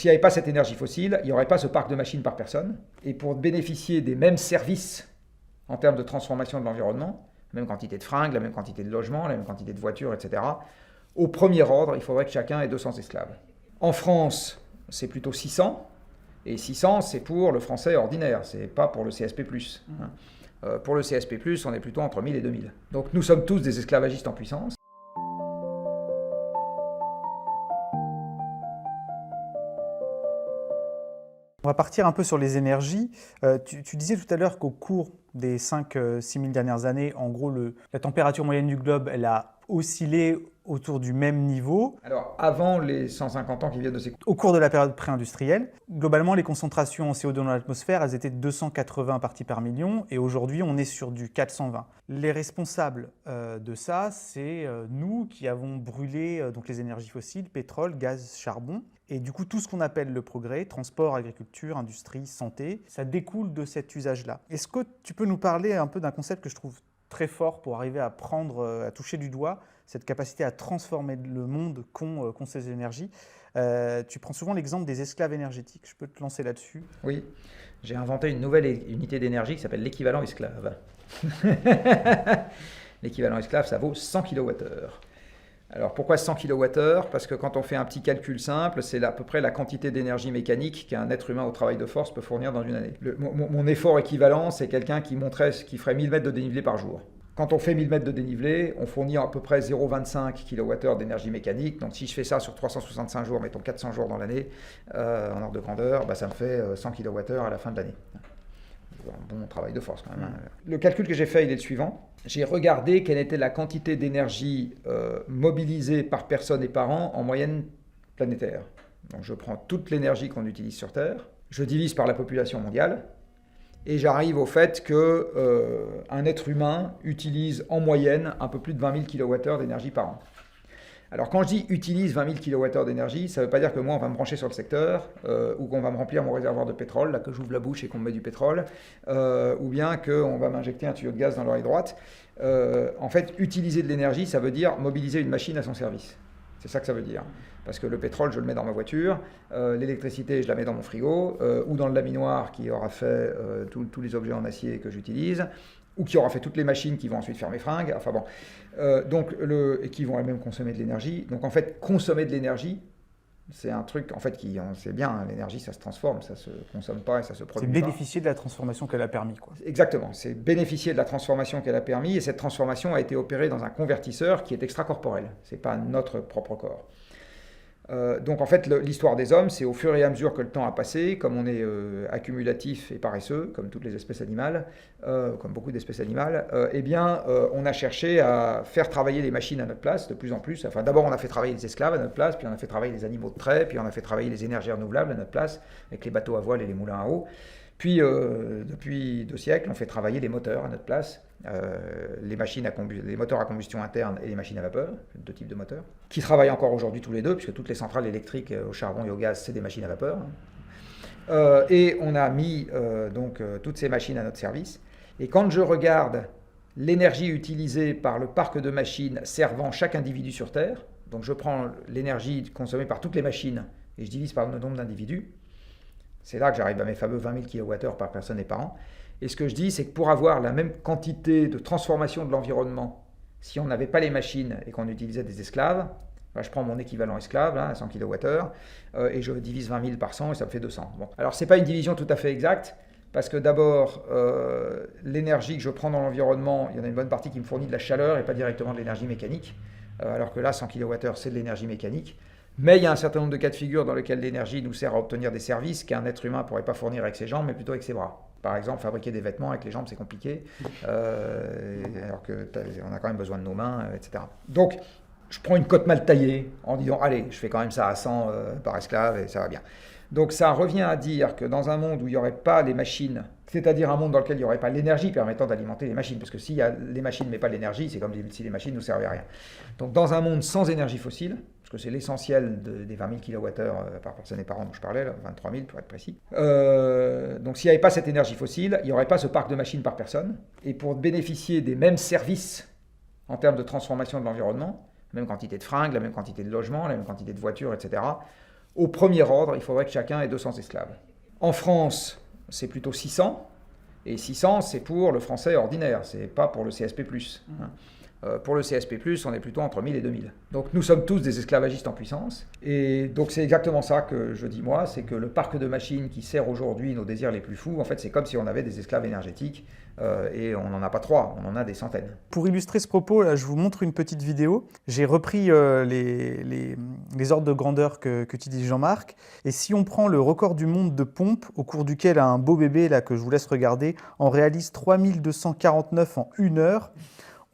s'il n'y avait pas cette énergie fossile, il n'y aurait pas ce parc de machines par personne. Et pour bénéficier des mêmes services en termes de transformation de l'environnement, la même quantité de fringues, la même quantité de logements, la même quantité de voitures, etc., au premier ordre, il faudrait que chacun ait 200 esclaves. En France, c'est plutôt 600. Et 600, c'est pour le français ordinaire, c'est pas pour le CSP+. Pour le CSP+, on est plutôt entre 1000 et 2000. Donc nous sommes tous des esclavagistes en puissance. On va partir un peu sur les énergies. Tu disais tout à l'heure qu'au cours des 5-6 000 dernières années, en gros, la température moyenne du globe, elle a oscillé autour du même niveau. Alors, avant les 150 ans qui viennent de s'écouler. Au cours de la période pré-industrielle, globalement, les concentrations en CO2 dans l'atmosphère, elles étaient de 280 parties par million, et aujourd'hui, on est sur du 420. Les responsables de ça, c'est nous qui avons brûlé donc les énergies fossiles, pétrole, gaz, charbon. Et du coup, tout ce qu'on appelle le progrès, transport, agriculture, industrie, santé, ça découle de cet usage-là. Est-ce que tu peux nous parler un peu d'un concept que je trouve très fort pour arriver à à toucher du doigt cette capacité à transformer le monde qu'ont ces énergies? Tu prends souvent l'exemple des esclaves énergétiques. Je peux te lancer là-dessus? Oui, j'ai inventé une nouvelle unité d'énergie qui s'appelle l'équivalent esclave. L'équivalent esclave, ça vaut 100 kWh. Alors pourquoi 100 kWh? Parce que quand on fait un petit calcul simple, c'est à peu près la quantité d'énergie mécanique qu'un être humain au travail de force peut fournir dans une année. Mon effort équivalent, c'est quelqu'un qui ferait 1000 mètres de dénivelé par jour. Quand on fait 1000 mètres de dénivelé, on fournit à peu près 0,25 kWh d'énergie mécanique. Donc si je fais ça sur 365 jours, mettons 400 jours dans l'année, en ordre de grandeur, ça me fait 100 kWh à la fin de l'année. Un bon travail de force quand même. Le calcul que j'ai fait, il est le suivant. J'ai regardé quelle était la quantité d'énergie mobilisée par personne et par an en moyenne planétaire. Donc je prends toute l'énergie qu'on utilise sur Terre, je divise par la population mondiale, et j'arrive au fait qu'un être humain utilise en moyenne un peu plus de 20 000 kWh d'énergie par an. Alors quand je dis utilise 20 000 kWh d'énergie, ça ne veut pas dire que moi on va me brancher sur le secteur, ou qu'on va me remplir mon réservoir de pétrole, là que j'ouvre la bouche et qu'on me met du pétrole, ou bien qu'on va m'injecter un tuyau de gaz dans l'oreille droite. En fait, utiliser de l'énergie, ça veut dire mobiliser une machine à son service. C'est ça que ça veut dire. Parce que le pétrole, je le mets dans ma voiture, l'électricité, je la mets dans mon frigo, ou dans le laminoir qui aura fait tous les objets en acier que j'utilise, ou qui aura fait toutes les machines qui vont ensuite faire mes fringues, enfin bon. Et qui vont elles-mêmes consommer de l'énergie. Donc en fait, consommer de l'énergie, c'est un truc, en fait, c'est bien, hein, l'énergie, ça se transforme, ça se consomme pas et ça se produit pas. C'est bénéficier de la transformation qu'elle a permis, quoi. Exactement, c'est bénéficier de la transformation qu'elle a permis, et cette transformation a été opérée dans un convertisseur qui est extracorporel, c'est pas notre propre corps. Donc en fait, l'histoire des hommes, c'est au fur et à mesure que le temps a passé, comme on est accumulatif et paresseux, comme toutes les espèces animales, comme beaucoup d'espèces animales, on a cherché à faire travailler les machines à notre place de plus en plus. Enfin, d'abord, on a fait travailler les esclaves à notre place, puis on a fait travailler les animaux de trait, puis on a fait travailler les énergies renouvelables à notre place, avec les bateaux à voile et les moulins à eau. Puis, depuis 2 siècles, on fait travailler les moteurs à notre place, les moteurs à combustion interne et les machines à vapeur, 2 types de moteurs, qui travaillent encore aujourd'hui tous les deux, puisque toutes les centrales électriques au charbon et au gaz, c'est des machines à vapeur. Et on a mis toutes ces machines à notre service. Et quand je regarde l'énergie utilisée par le parc de machines servant chaque individu sur Terre, donc je prends l'énergie consommée par toutes les machines et je divise par le nombre d'individus, c'est là que j'arrive à mes fameux 20 000 kWh par personne et par an. Et ce que je dis, c'est que pour avoir la même quantité de transformation de l'environnement, si on n'avait pas les machines et qu'on utilisait des esclaves, je prends mon équivalent esclave, là, à 100 kWh, et je divise 20 000 par 100 et ça me fait 200. Bon. Alors, ce n'est pas une division tout à fait exacte, parce que d'abord, l'énergie que je prends dans l'environnement, il y en a une bonne partie qui me fournit de la chaleur et pas directement de l'énergie mécanique, alors que là, 100 kWh, c'est de l'énergie mécanique. Mais il y a un certain nombre de cas de figure dans lesquels l'énergie nous sert à obtenir des services qu'un être humain ne pourrait pas fournir avec ses jambes, mais plutôt avec ses bras. Par exemple, fabriquer des vêtements avec les jambes, c'est compliqué, alors qu'on a quand même besoin de nos mains, etc. Donc, je prends une cote mal taillée en disant, allez, je fais quand même ça à 100 par esclave et ça va bien. Donc, ça revient à dire que dans un monde où il n'y aurait pas les machines, c'est-à-dire un monde dans lequel il n'y aurait pas l'énergie permettant d'alimenter les machines, parce que s'il y a les machines mais pas l'énergie, c'est comme si les machines ne nous servaient à rien. Donc, dans un monde sans énergie fossile, parce que c'est l'essentiel des 20 000 kWh par personne et par an dont je parlais, là, 23 000 pour être précis. Donc s'il n'y avait pas cette énergie fossile, il n'y aurait pas ce parc de machines par personne. Et pour bénéficier des mêmes services en termes de transformation de l'environnement, la même quantité de fringues, la même quantité de logements, la même quantité de voitures, etc., Au premier ordre, il faudrait que chacun ait 200 esclaves. En France, c'est plutôt 600, et 600, c'est pour le français ordinaire, c'est pas pour le CSP+. Pour le CSP+, on est plutôt entre 1000 et 2000. Donc nous sommes tous des esclavagistes en puissance. Et donc c'est exactement ça que je dis moi, c'est que le parc de machines qui sert aujourd'hui nos désirs les plus fous, en fait c'est comme si on avait des esclaves énergétiques, et on n'en a pas 3, on en a des centaines. Pour illustrer ce propos, là, je vous montre une petite vidéo. J'ai repris les ordres de grandeur qu'utilise Jean-Marc. Et si on prend le record du monde de pompe, au cours duquel un beau bébé là, que je vous laisse regarder, en réalise 3249 en 1 heure,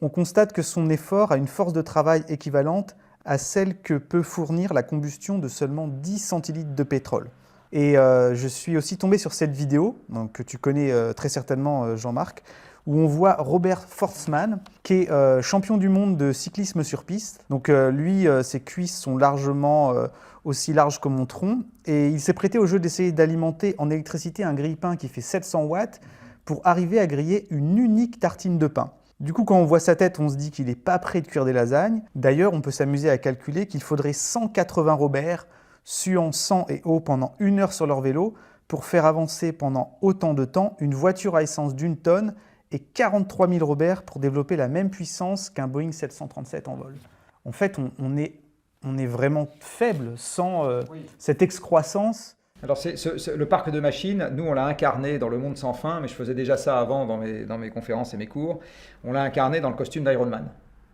on constate que son effort a une force de travail équivalente à celle que peut fournir la combustion de seulement 10 centilitres de pétrole. Et je suis aussi tombé sur cette vidéo, donc, que tu connais très certainement Jean-Marc, où on voit Robert Forstmann, qui est champion du monde de cyclisme sur piste. Donc lui, ses cuisses sont largement aussi larges que mon tronc, et il s'est prêté au jeu d'essayer d'alimenter en électricité un grille-pain qui fait 700 watts pour arriver à griller une unique tartine de pain. Du coup, quand on voit sa tête, on se dit qu'il n'est pas prêt de cuire des lasagnes. D'ailleurs, on peut s'amuser à calculer qu'il faudrait 180 Robert, suant sang et eau pendant 1 heure sur leur vélo, pour faire avancer pendant autant de temps une voiture à essence d'1 tonne et 43 000 Robert pour développer la même puissance qu'un Boeing 737 en vol. En fait, on est vraiment faible sans cette excroissance. Alors le parc de machines, nous on l'a incarné dans Le Monde sans fin, mais je faisais déjà ça avant dans mes conférences et mes cours, on l'a incarné dans le costume d'Iron Man.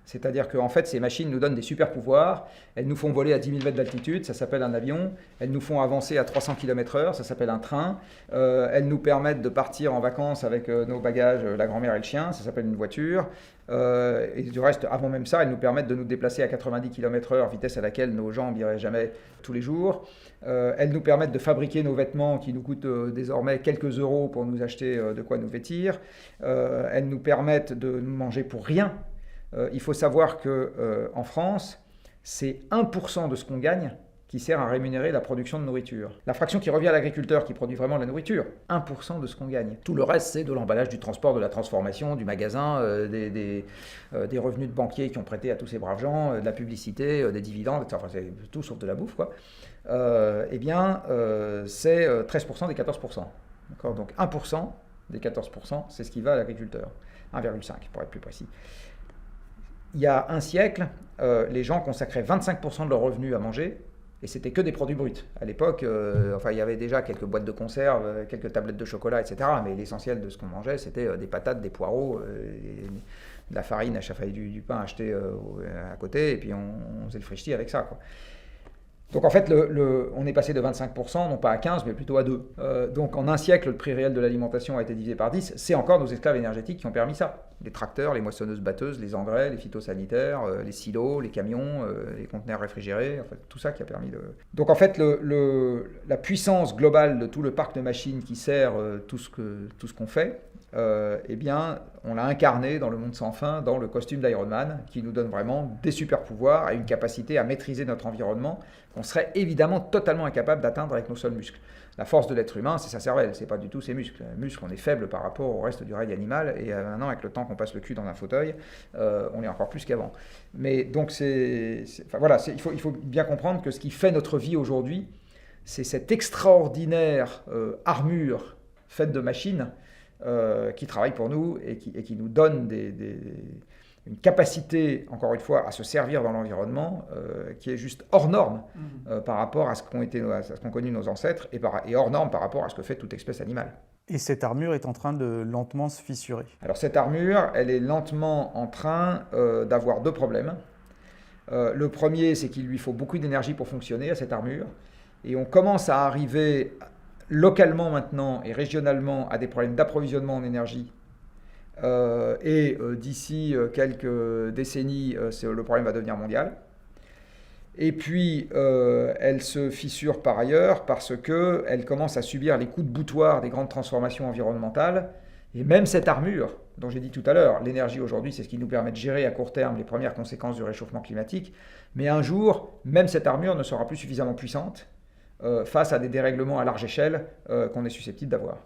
C'est-à-dire qu'en fait, ces machines nous donnent des super pouvoirs, elles nous font voler à 10 000 mètres d'altitude, ça s'appelle un avion, elles nous font avancer à 300 km/h, ça s'appelle un train, elles nous permettent de partir en vacances avec nos bagages, la grand-mère et le chien, ça s'appelle une voiture, et du reste, avant même ça, elles nous permettent de nous déplacer à 90 km/h, vitesse à laquelle nos jambes n'iraient jamais tous les jours. Elles nous permettent de fabriquer nos vêtements qui nous coûtent désormais quelques euros pour nous acheter de quoi nous vêtir. Elles nous permettent de manger pour rien. Il faut savoir qu'en France, c'est 1% de ce qu'on gagne qui sert à rémunérer la production de nourriture. La fraction qui revient à l'agriculteur qui produit vraiment la nourriture, 1% de ce qu'on gagne. Tout le reste, c'est de l'emballage, du transport, de la transformation, du magasin, des revenus de banquiers qui ont prêté à tous ces braves gens, de la publicité, des dividendes, etc. Enfin, c'est tout sauf de la bouffe, quoi. C'est 13% des 14%. D'accord ? Donc 1% des 14%, c'est ce qui va à l'agriculteur. 1,5 pour être plus précis. Il y a un siècle, les gens consacraient 25% de leurs revenus à manger, et c'était que des produits bruts. À l'époque, il y avait déjà quelques boîtes de conserve, quelques tablettes de chocolat, etc. Mais l'essentiel de ce qu'on mangeait, c'était des patates, des poireaux, de la farine à chaque fois du pain acheté à côté, et puis on faisait le frichti avec ça, quoi. Donc en fait, on est passé de 25%, non pas à 15, mais plutôt à 2. Donc en un siècle, le prix réel de l'alimentation a été divisé par 10. C'est encore nos esclaves énergétiques qui ont permis ça. Les tracteurs, les moissonneuses-batteuses, les engrais, les phytosanitaires, les silos, les camions, les conteneurs réfrigérés, en fait, tout ça qui a permis de... Donc en fait, la puissance globale de tout le parc de machines qui sert tout ce qu'on fait, on l'a incarné dans Le Monde sans fin, dans le costume d'Iron Man, qui nous donne vraiment des super pouvoirs et une capacité à maîtriser notre environnement qu'on serait évidemment totalement incapable d'atteindre avec nos seuls muscles. La force de l'être humain, c'est sa cervelle, c'est pas du tout ses muscles. Les muscles, on est faible par rapport au reste du règne animal, et maintenant, avec le temps qu'on passe le cul dans un fauteuil, on est encore plus qu'avant. Mais donc, il faut bien comprendre que ce qui fait notre vie aujourd'hui, c'est cette extraordinaire armure faite de machines qui travaillent pour nous et qui nous donne une capacité, encore une fois, à se servir dans l'environnement qui est juste hors norme par rapport à ce qu'ont connu nos ancêtres et hors norme par rapport à ce que fait toute espèce animale. Et cette armure est en train de lentement se fissurer. Alors cette armure, elle est lentement en train d'avoir 2 problèmes. Le premier, c'est qu'il lui faut beaucoup d'énergie pour fonctionner à cette armure. Et on commence à arriver localement maintenant et régionalement à des problèmes d'approvisionnement en énergie. D'ici quelques décennies, le problème va devenir mondial. Et puis, elle se fissure par ailleurs parce qu'elle commence à subir les coups de boutoir des grandes transformations environnementales. Et même cette armure, dont j'ai dit tout à l'heure, l'énergie aujourd'hui, c'est ce qui nous permet de gérer à court terme les premières conséquences du réchauffement climatique. Mais un jour, même cette armure ne sera plus suffisamment puissante face à des dérèglements à large échelle qu'on est susceptible d'avoir.